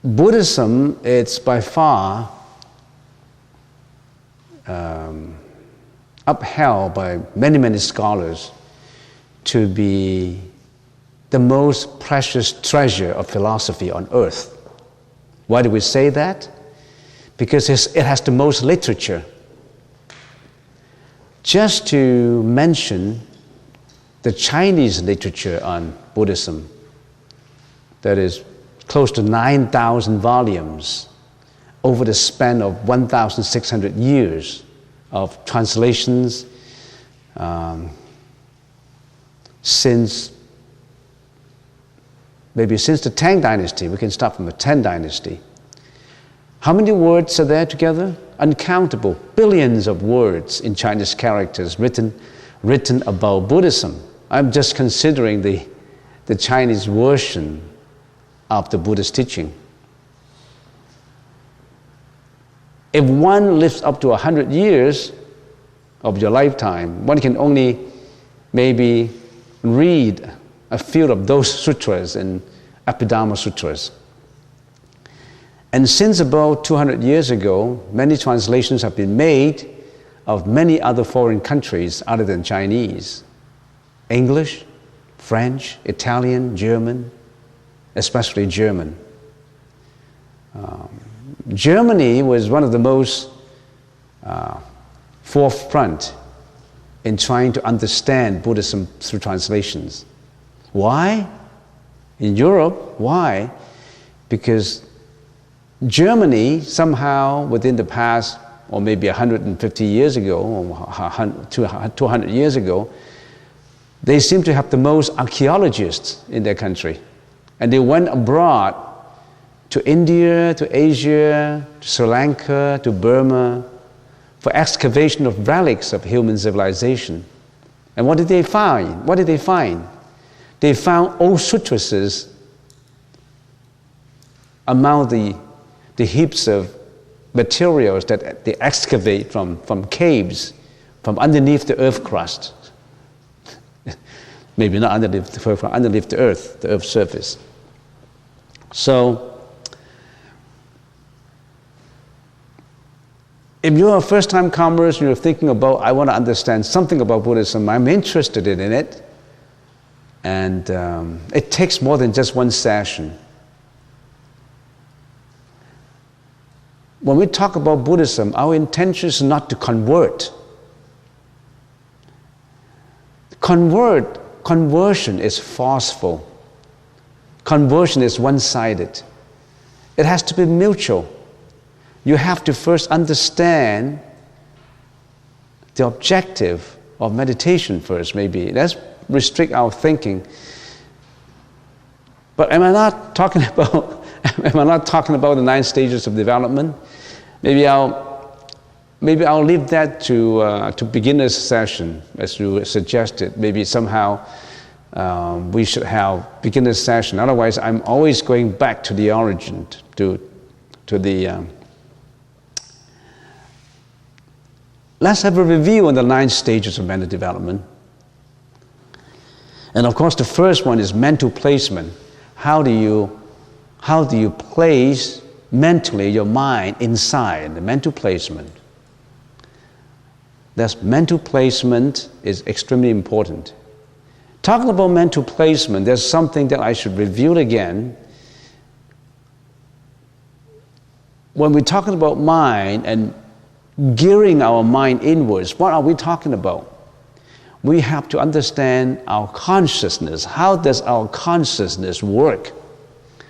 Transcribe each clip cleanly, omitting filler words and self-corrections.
Buddhism, it's by far upheld by many, many scholars to be the most precious treasure of philosophy on earth. Why do we say that? Because it has the most literature. Just to mention the Chinese literature on Buddhism, that is close to 9,000 volumes over the span of 1,600 years of translations since the Tang Dynasty. We can start from the Tang Dynasty. How many words are there together? Uncountable, billions of words in Chinese characters written about Buddhism. I'm just considering the Chinese version of the Buddhist teaching. If one lives up to 100 years of your lifetime, one can only maybe read a few of those sutras and Abhidharma sutras. And since about 200 years ago, many translations have been made of many other foreign countries other than Chinese. English, French, Italian, German, especially German. Germany was one of the most forefront in trying to understand Buddhism through translations. Why? In Europe, why? Because Germany somehow within the past, or maybe 150 years ago, or 200 years ago, they seem to have the most archaeologists in their country. And they went abroad to India, to Asia, to Sri Lanka, to Burma, for excavation of relics of human civilization. And what did they find? What did they find? They found old sutras among the heaps of materials that they excavate from caves, from underneath the earth crust. Maybe not underneath the earth's surface. So, if you're a first-time comer and you're thinking about, I want to understand something about Buddhism, I'm interested in it, and it takes more than just one session. When we talk about Buddhism, our intention is not to convert. Conversion is forceful. Conversion is one-sided. It has to be mutual. You have to first understand the objective of meditation first, maybe. Let's restrict our thinking. But am I not talking about the 9 stages of development? Maybe I'll leave that to beginner's session, as you suggested. Maybe somehow we should have beginner's session. Otherwise, I'm always going back to the origin, to the. Let's have a review on the 9 stages of mental development. And of course, the first one is mental placement. How do you place mentally your mind inside the mental placement? That's mental placement is extremely important. Talking about mental placement, there's something that I should review again. When we're talking about mind and gearing our mind inwards, what are we talking about? We have to understand our consciousness. How does our consciousness work?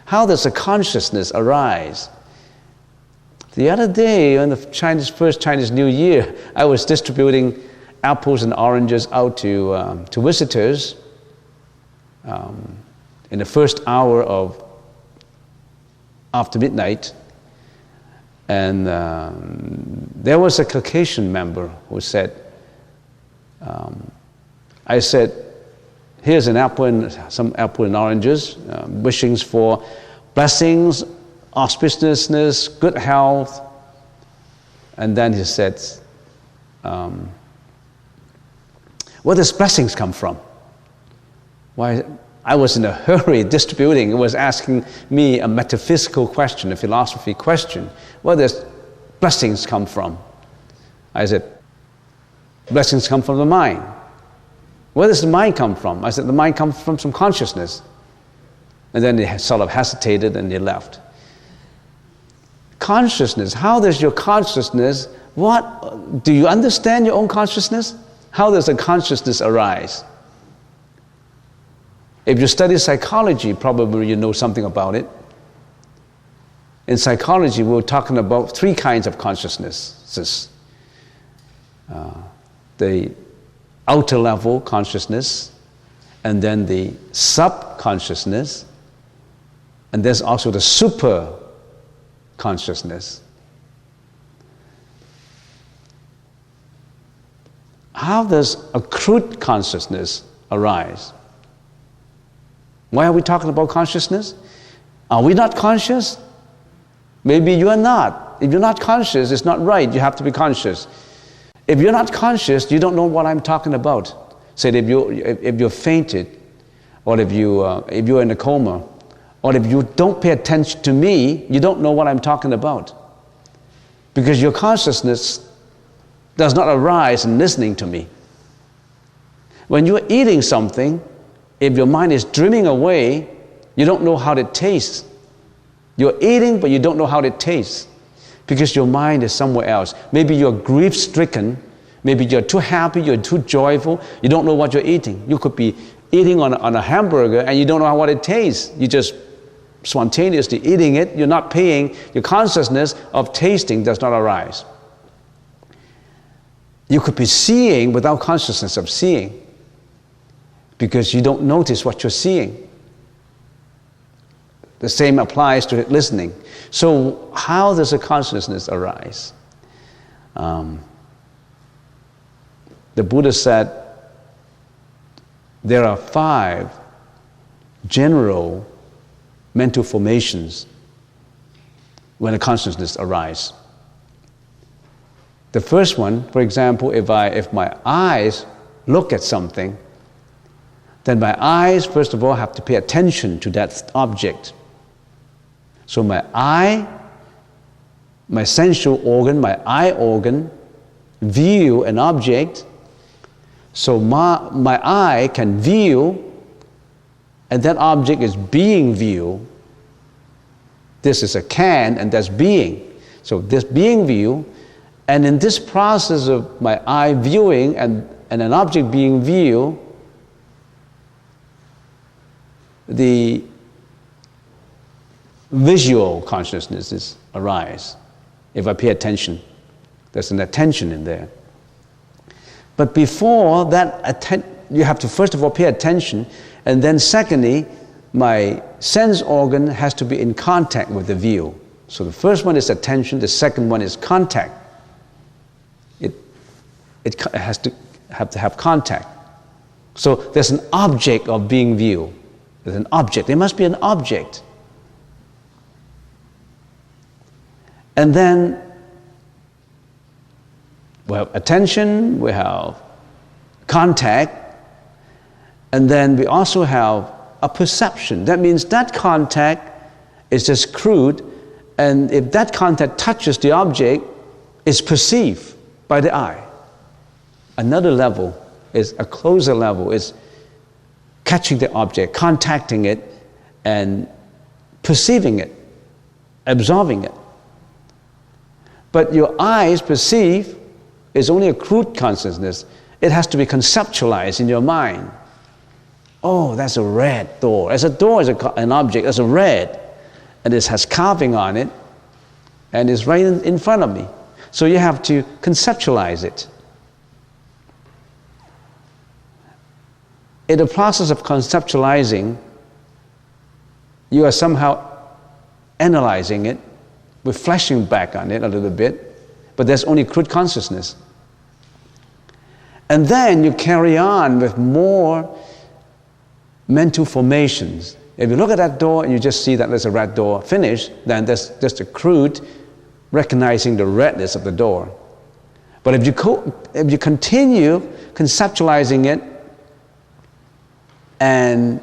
How does a consciousness arise? The other day, on the first Chinese New Year, I was distributing apples and oranges out to visitors in the first hour of after midnight. And there was a Caucasian member who said, I said, here's an apple and some apple and oranges, wishings for blessings, auspiciousness, good health. And then he said, where does blessings come from? Why I was in a hurry distributing. It was asking me a metaphysical question, a philosophy question. Where does blessings come from? I said, blessings come from the mind. Where does the mind come from? I said, the mind comes from some consciousness. And then they sort of hesitated and they left. Consciousness, how does your consciousness, do you understand your own consciousness? How does a consciousness arise? If you study psychology, probably you know something about it. In psychology, we're talking about 3 kinds of consciousnesses. The outer level consciousness, and then the subconsciousness, and there's also the super consciousness. How does accrued consciousness arise? Why are we talking about consciousness? Are we not conscious? Maybe you are not. If you're not conscious, it's not right. You have to be conscious. If you're not conscious, you don't know what I'm talking about. Say if you're fainted, or if you're in a coma, or if you don't pay attention to me, you don't know what I'm talking about. Because your consciousness does not arise in listening to me. When you're eating something, if your mind is dreaming away, you don't know how it tastes. You're eating, but you don't know how it tastes because your mind is somewhere else. Maybe you're grief-stricken. Maybe you're too happy, you're too joyful. You don't know what you're eating. You could be eating on a hamburger and you don't know what it tastes. You just spontaneously eating it. You're not paying. Your consciousness of tasting does not arise. You could be seeing without consciousness of seeing because you don't notice what you're seeing. The same applies to listening. So how does a consciousness arise? The Buddha said there are 5 general mental formations when a consciousness arises. The first one, for example, if my eyes look at something, then my eyes, first of all, have to pay attention to that object. So my eye, my sensual organ, my eye organ, view an object. So my eye can view, and that object is being viewed. This is a can, and that's being. So this being view, and in this process of my eye viewing and an object being viewed, the visual consciousnesses arise. If I pay attention, there's an attention in there. But before that, you have to first of all pay attention, and then secondly, my sense organ has to be in contact with the view. So the first one is attention, the second one is contact. It has to have contact. So there's an object of being viewed. There's an object. There must be an object. And then we have attention, we have contact, and then we also have a perception. That means that contact is just crude, and if that contact touches the object, it's perceived by the eye. Another level is a closer level, is catching the object, contacting it, and perceiving it, absorbing it. But your eyes perceive is only a crude consciousness. It has to be conceptualized in your mind. Oh, that's a red door. As a door is an object, that's a red, and it has carving on it, and it's right in front of me. So you have to conceptualize it. In the process of conceptualizing, you are somehow analyzing it, reflecting back on it a little bit, but there's only crude consciousness. And then you carry on with more mental formations. If you look at that door and you just see that there's a red door, finished, then there's just a crude recognizing the redness of the door. But if you continue conceptualizing it and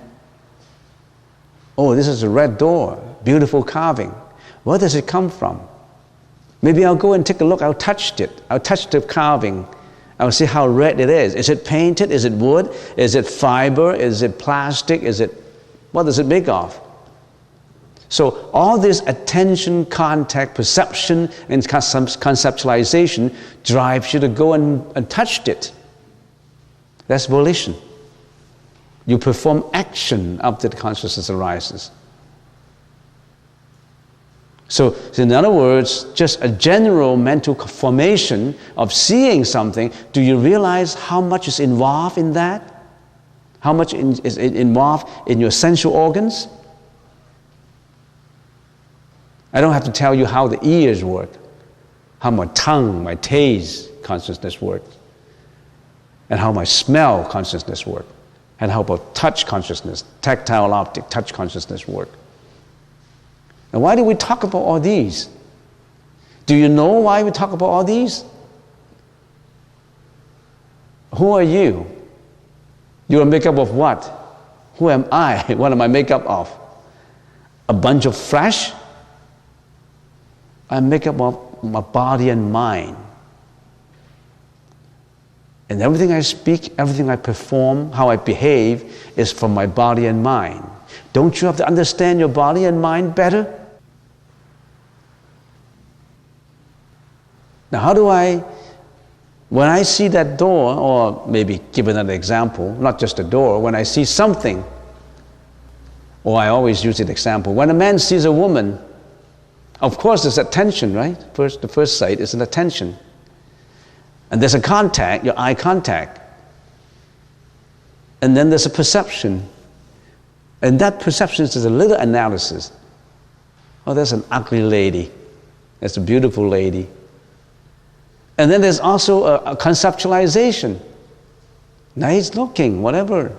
Oh, this is a red door, beautiful carving. Where does it come from? Maybe I'll go and take a look. I'll touch it. I'll touch the carving. I'll see how red it is. Is it painted? Is it wood? Is it fiber? Is it plastic? What does it make of? So all this attention, contact, perception, and conceptualization drives you to go and touch it. That's volition. You perform action after the consciousness arises. So in other words, just a general mental formation of seeing something, do you realize how much is involved in that? How much is involved in your sensual organs? I don't have to tell you how the ears work, how my tongue, my taste consciousness works, and how my smell consciousness works, and how about touch consciousness, tactile optic touch consciousness work. And why do we talk about all these? Do you know why we talk about all these? Who are you? You are made up of what? Who am I? What am I made up of? A bunch of flesh? I'm made up of my body and mind. And everything I speak, everything I perform, how I behave is from my body and mind. Don't you have to understand your body and mind better? Now when I see that door, or maybe give another example, not just a door, when I see something, or I always use an example, when a man sees a woman, of course there's attention, right? The first sight is an attention. And there's a contact, your eye contact. And then there's a perception. And that perception is a little analysis. Oh, there's an ugly lady. There's a beautiful lady. And then there's also a conceptualization. Nice looking, whatever.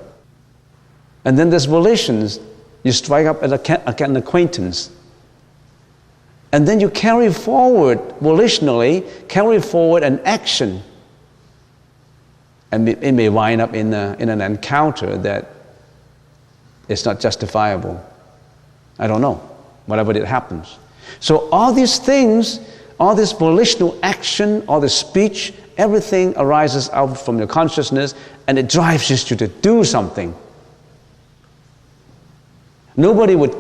And then there's volitions. You strike up at an acquaintance. And then you carry forward, volitionally, carry forward an action. And it may wind up in an encounter that is not justifiable. I don't know, whatever it happens. So all these things, all this volitional action, all this speech, everything arises out from your consciousness and it drives you to do something. Nobody would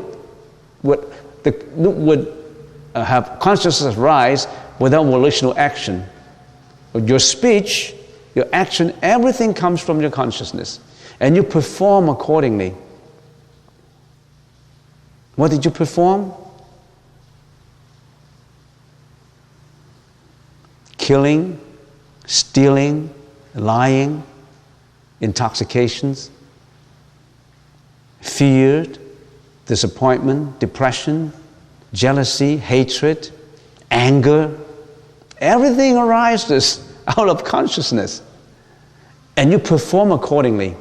have consciousness rise without volitional action. Your speech, your action, everything comes from your consciousness. And you perform accordingly. What did you perform? Killing, stealing, lying, intoxications, fear, disappointment, depression, jealousy, hatred, anger. Everything arises out of consciousness. And you perform accordingly.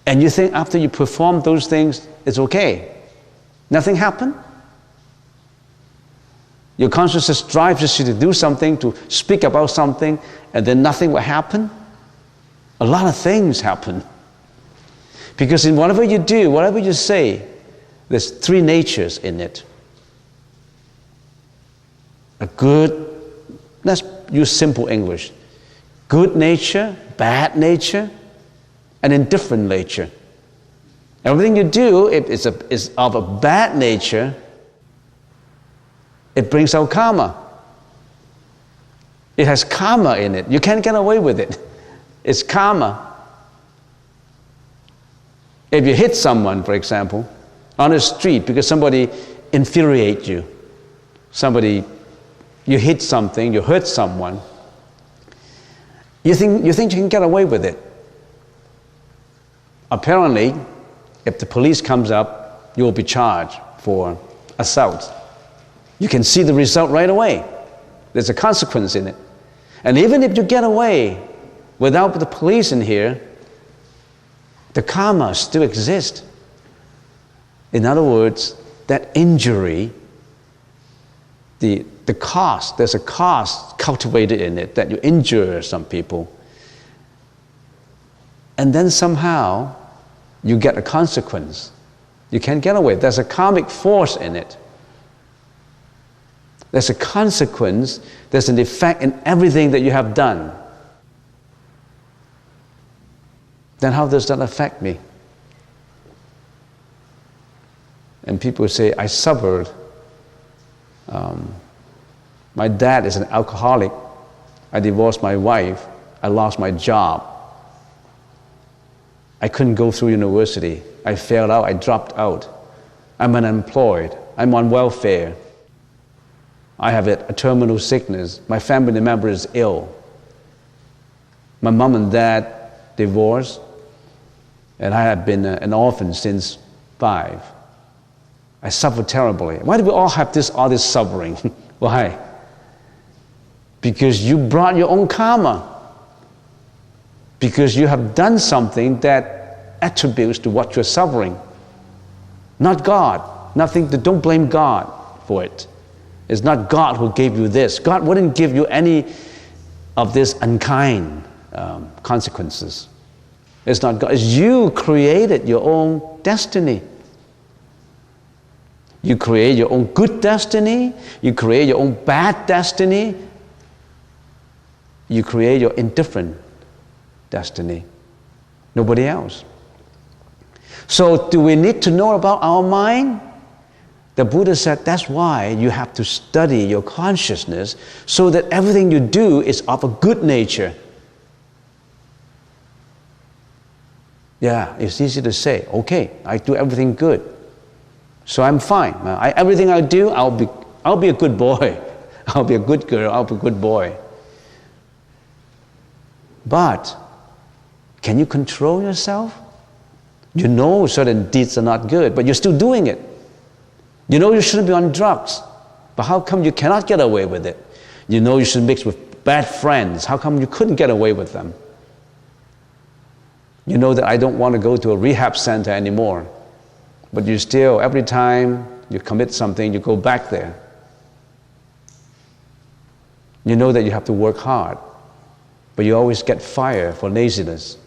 And you think after you perform those things, it's okay. Nothing happened. Your consciousness drives you to do something, to speak about something, and then nothing will happen. A lot of things happen. Because in whatever you do, whatever you say, there's three natures in it. A good, let's use simple English. Good nature, bad nature, and indifferent nature. Everything you do is of a bad nature. It brings out karma. It has karma in it. You can't get away with it. It's karma. If you hit someone, for example, on the street because somebody infuriates you, you hit something, you hurt someone, you think you can get away with it. Apparently, if the police comes up, you will be charged for assault. You can see the result right away. There's a consequence in it. And even if you get away without the police in here, the karma still exists. In other words, that injury, the cost, there's a cost cultivated in it that you injure some people. And then somehow you get a consequence. You can't get away. There's a karmic force in it. There's a consequence, there's an effect in everything that you have done. Then how does that affect me? And people say, I suffered. My dad is an alcoholic. I divorced my wife. I lost my job. I couldn't go through university. I failed out. I dropped out. I'm unemployed. I'm on welfare. I have a terminal sickness. My family member is ill. My mom and dad divorced, and I have been an orphan since 5. I suffer terribly. Why do we all have all this suffering? Why? Because you brought your own karma. Because you have done something that attributes to what you're suffering. Not God. Don't blame God for it. It's not God who gave you this. God wouldn't give you any of this unkind consequences. It's not God. It's you created your own destiny. You create your own good destiny. You create your own bad destiny. You create your indifferent destiny. Nobody else. So do we need to know about our mind? The Buddha said that's why you have to study your consciousness so that everything you do is of a good nature. Yeah, it's easy to say, okay, I do everything good, so I'm fine. Everything I do, I'll be a good boy. I'll be a good girl, I'll be a good boy. But can you control yourself? You know certain deeds are not good, but you're still doing it. You know you shouldn't be on drugs, but how come you cannot get away with it? You know you should mix with bad friends. How come you couldn't get away with them? You know that I don't want to go to a rehab center anymore, but you still, every time you commit something, you go back there. You know that you have to work hard, but you always get fired for laziness.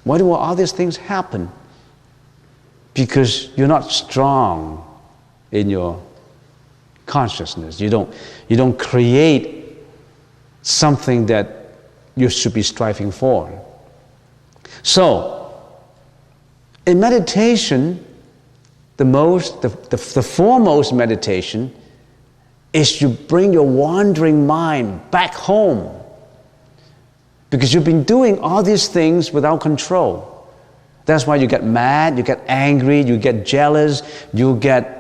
Why do all these things happen? Because you're not strong in your consciousness. You don't create something that you should be striving for. So, in meditation, the foremost meditation is you bring your wandering mind back home. Because you've been doing all these things without control. That's why you get mad, you get angry, you get jealous, you get,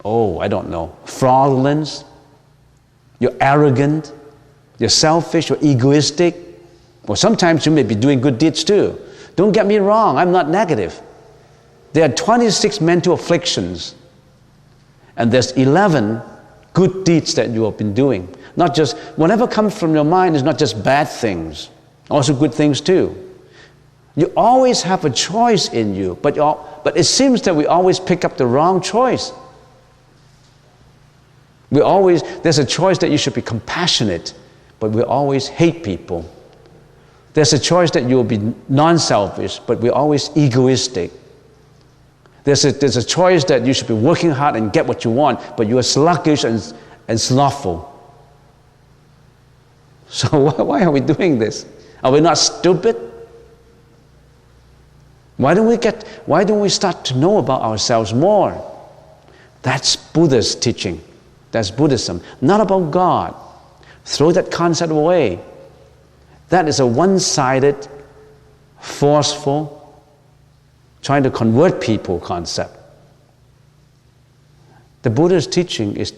fraudulent, you're arrogant, you're selfish, you're egoistic. Or sometimes you may be doing good deeds too. Don't get me wrong, I'm not negative. There are 26 mental afflictions, and there's 11 good deeds that you have been doing. Not just, whatever comes from your mind is not just bad things, also good things too. You always have a choice in you, but it seems that we always pick up the wrong choice. There's a choice that you should be compassionate, but we always hate people. There's a choice that you will be non-selfish, but we're always egoistic. There's a choice that you should be working hard and get what you want, but you are sluggish and slothful. So why are we doing this? Are we not stupid? Why don't we start to know about ourselves more? That's Buddha's teaching. That's Buddhism. Not about God. Throw that concept away. That is a one-sided, forceful, trying to convert people concept. The Buddha's teaching is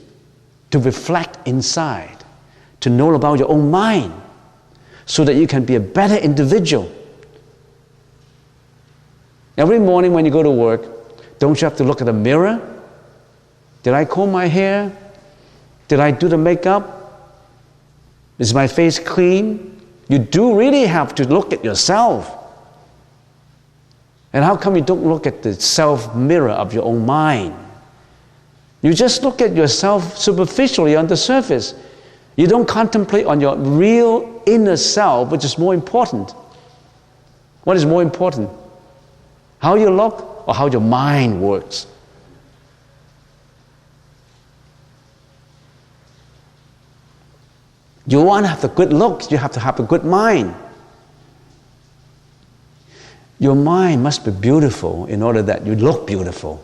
to reflect inside, to know about your own mind, so that you can be a better individual. Every morning when you go to work, don't you have to look at the mirror? Did I comb my hair? Did I do the makeup? Is my face clean? You do really have to look at yourself. And how come you don't look at the self-mirror of your own mind? You just look at yourself superficially on the surface. You don't contemplate on your real inner self, which is more important. What is more important? How you look or how your mind works. You want to have the good looks, you have to have a good mind. Your mind must be beautiful in order that you look beautiful.